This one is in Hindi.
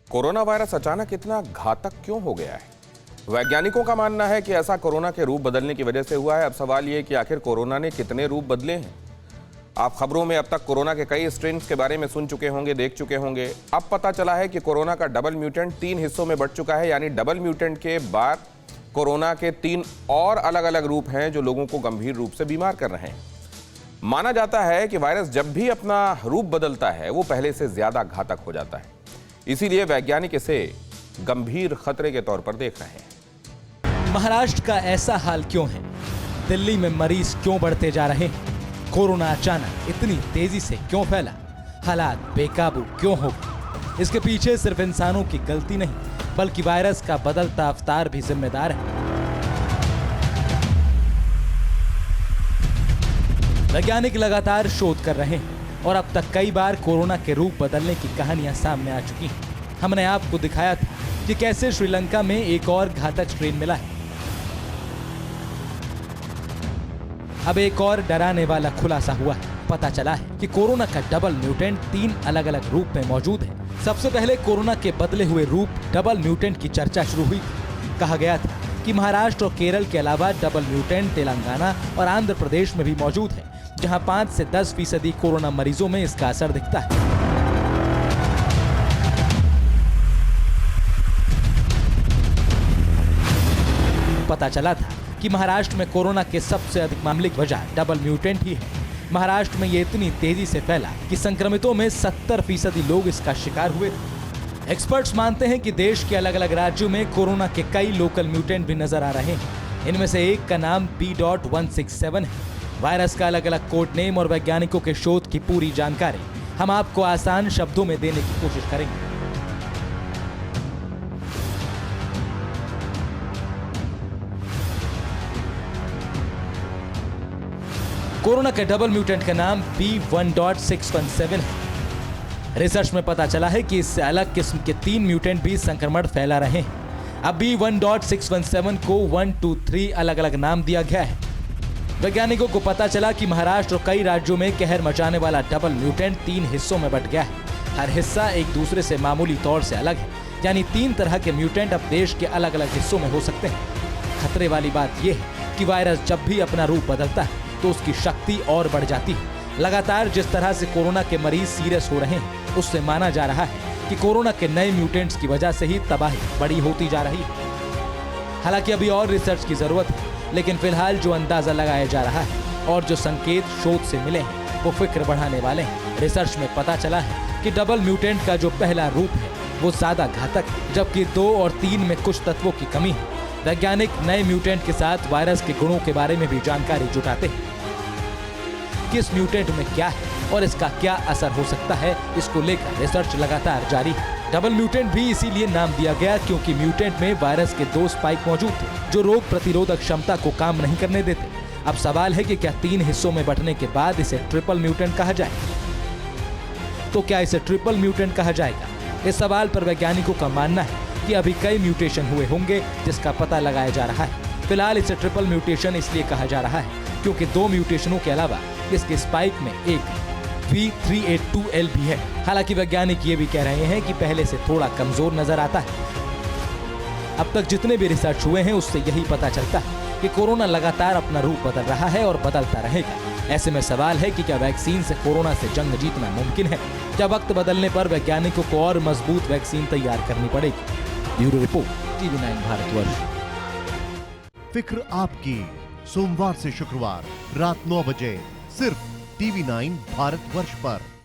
कोरोना वायरस अचानक इतना घातक क्यों हो गया है? वैज्ञानिकों का मानना है कि ऐसा कोरोना के रूप बदलने की वजह से हुआ है। अब सवाल ये कि आखिर कोरोना ने कितने रूप बदले हैं। आप खबरों में अब तक कोरोना के कई स्ट्रेन्स के बारे में सुन चुके होंगे, देख चुके होंगे। अब पता चला है कि कोरोना का डबल म्यूटेंट 3 हिस्सों में बंट चुका है, यानी डबल म्यूटेंट के बाद कोरोना के 3 और अलग अलग रूप हैं जो लोगों को गंभीर रूप से बीमार कर रहे हैं। माना जाता है कि वायरस जब भी अपना रूप बदलता है वो पहले से ज्यादा घातक हो जाता है। इसीलिए वैज्ञानिक इसे गंभीर खतरे के तौर पर देख रहे हैं। महाराष्ट्र का ऐसा हाल क्यों है? दिल्ली में मरीज क्यों बढ़ते जा रहे हैं? कोरोना अचानक इतनी तेजी से क्यों फैला? हालात बेकाबू क्यों हो गए? इसके पीछे सिर्फ इंसानों की गलती नहीं, बल्कि वायरस का बदलता अवतार भी जिम्मेदार है। वैज्ञानिक लगातार शोध कर रहे हैं और अब तक कई बार कोरोना के रूप बदलने की कहानियां सामने आ चुकी हैं। हमने आपको दिखाया था कि कैसे श्रीलंका में एक और घातक स्ट्रेन मिला है। अब एक और डराने वाला खुलासा हुआ है। पता चला है कि कोरोना का डबल म्यूटेंट 3 अलग अलग रूप में मौजूद है। सबसे पहले कोरोना के बदले हुए रूप डबल म्यूटेंट की चर्चा शुरू हुई। कहा गया था कि महाराष्ट्र और केरल के अलावा डबल म्यूटेंट तेलंगाना और आंध्र प्रदेश में भी मौजूद है, जहां 5 से 10% कोरोना मरीजों में इसका असर दिखता है। पता चला था कि महाराष्ट्र में कोरोना के सबसे अधिक मामले की वजह डबल म्यूटेंट ही है। महाराष्ट्र में ये इतनी तेजी से फैला कि संक्रमितों में 70% लोग इसका शिकार हुए थे। एक्सपर्ट्स मानते हैं कि देश के अलग अलग राज्यों में कोरोना के कई लोकल म्यूटेंट भी नजर आ रहे हैं। इनमें से एक का नाम B.167 है। वायरस का अलग अलग कोड नेम और वैज्ञानिकों के शोध की पूरी जानकारी हम आपको आसान शब्दों में देने की कोशिश करेंगे। कोरोना के डबल म्यूटेंट का नाम B.1.617 है। रिसर्च में पता चला है कि इससे अलग किस्म के 3 म्यूटेंट भी संक्रमण फैला रहे हैं। अब B.1.617 को 1, 2, 3 अलग अलग नाम दिया गया है। वैज्ञानिकों को पता चला कि महाराष्ट्र और कई राज्यों में कहर मचाने वाला डबल म्यूटेंट 3 हिस्सों में बंट गया है। हर हिस्सा एक दूसरे से मामूली तौर से अलग है, यानी 3 तरह के म्यूटेंट अब देश के अलग अलग हिस्सों में हो सकते हैं। खतरे वाली बात यह है कि वायरस जब भी अपना रूप बदलता है तो उसकी शक्ति और बढ़ जाती है। लगातार जिस तरह से कोरोना के मरीज सीरियस हो रहे हैं, उससे माना जा रहा है कि कोरोना के नए म्यूटेंट्स की वजह से ही तबाही बड़ी होती जा रही है। हालांकि अभी और रिसर्च की जरूरत है, लेकिन फिलहाल जो अंदाजा लगाया जा रहा है और जो संकेत शोध से मिले हैं वो फिक्र बढ़ाने वाले हैं। रिसर्च में पता चला है कि डबल म्यूटेंट का जो पहला रूप है वो ज्यादा घातक है, जबकि 2 और 3 में कुछ तत्वों की कमी है। वैज्ञानिक नए म्यूटेंट के साथ वायरस के गुणों के बारे में भी जानकारी जुटाते हैं। किस म्यूटेंट में क्या है और इसका क्या असर हो सकता है, इसको लेकर रिसर्च लगातार जारी है। डबल म्यूटेंट भी इसीलिए नाम दिया गया क्योंकि म्यूटेंट में वायरस के 2 स्पाइक मौजूद थे जो रोग प्रतिरोधक क्षमता को काम नहीं करने देते। अब सवाल है कि क्या 3 हिस्सों में बंटने के बाद इसे ट्रिपल म्यूटेंट कहा जाए? तो क्या इसे ट्रिपल म्यूटेंट कहा जाएगा? इस सवाल पर वैज्ञानिकों का मानना है कि अभी कई म्यूटेशन हुए होंगे जिसका पता लगाया जा रहा है। फिलहाल इसे ट्रिपल म्यूटेशन इसलिए कहा जा रहा है क्योंकि 2 म्यूटेशनों के अलावा इसके स्पाइक में एक V382L भी है। हालांकि वैज्ञानिक ये भी कह रहे हैं कि पहले से थोड़ा कमजोर नजर आता है। अब तक जितने भी रिसर्च हुए हैं उससे यही पता चलता है कि कोरोना लगातार अपना रूप बदल रहा है और बदलता रहेगा। ऐसे में सवाल है कि क्या वैक्सीन से कोरोना से जंग जीतना मुमकिन है? क्या वक्त बदलने पर वैज्ञानिकों को और मजबूत वैक्सीन तैयार करनी पड़ेगी? Bureau report, TV9 Bharatvarsh. फिक्र आपकी, सोमवार से शुक्रवार रात 9 बजे सिर्फ TV9 भारतवर्ष पर।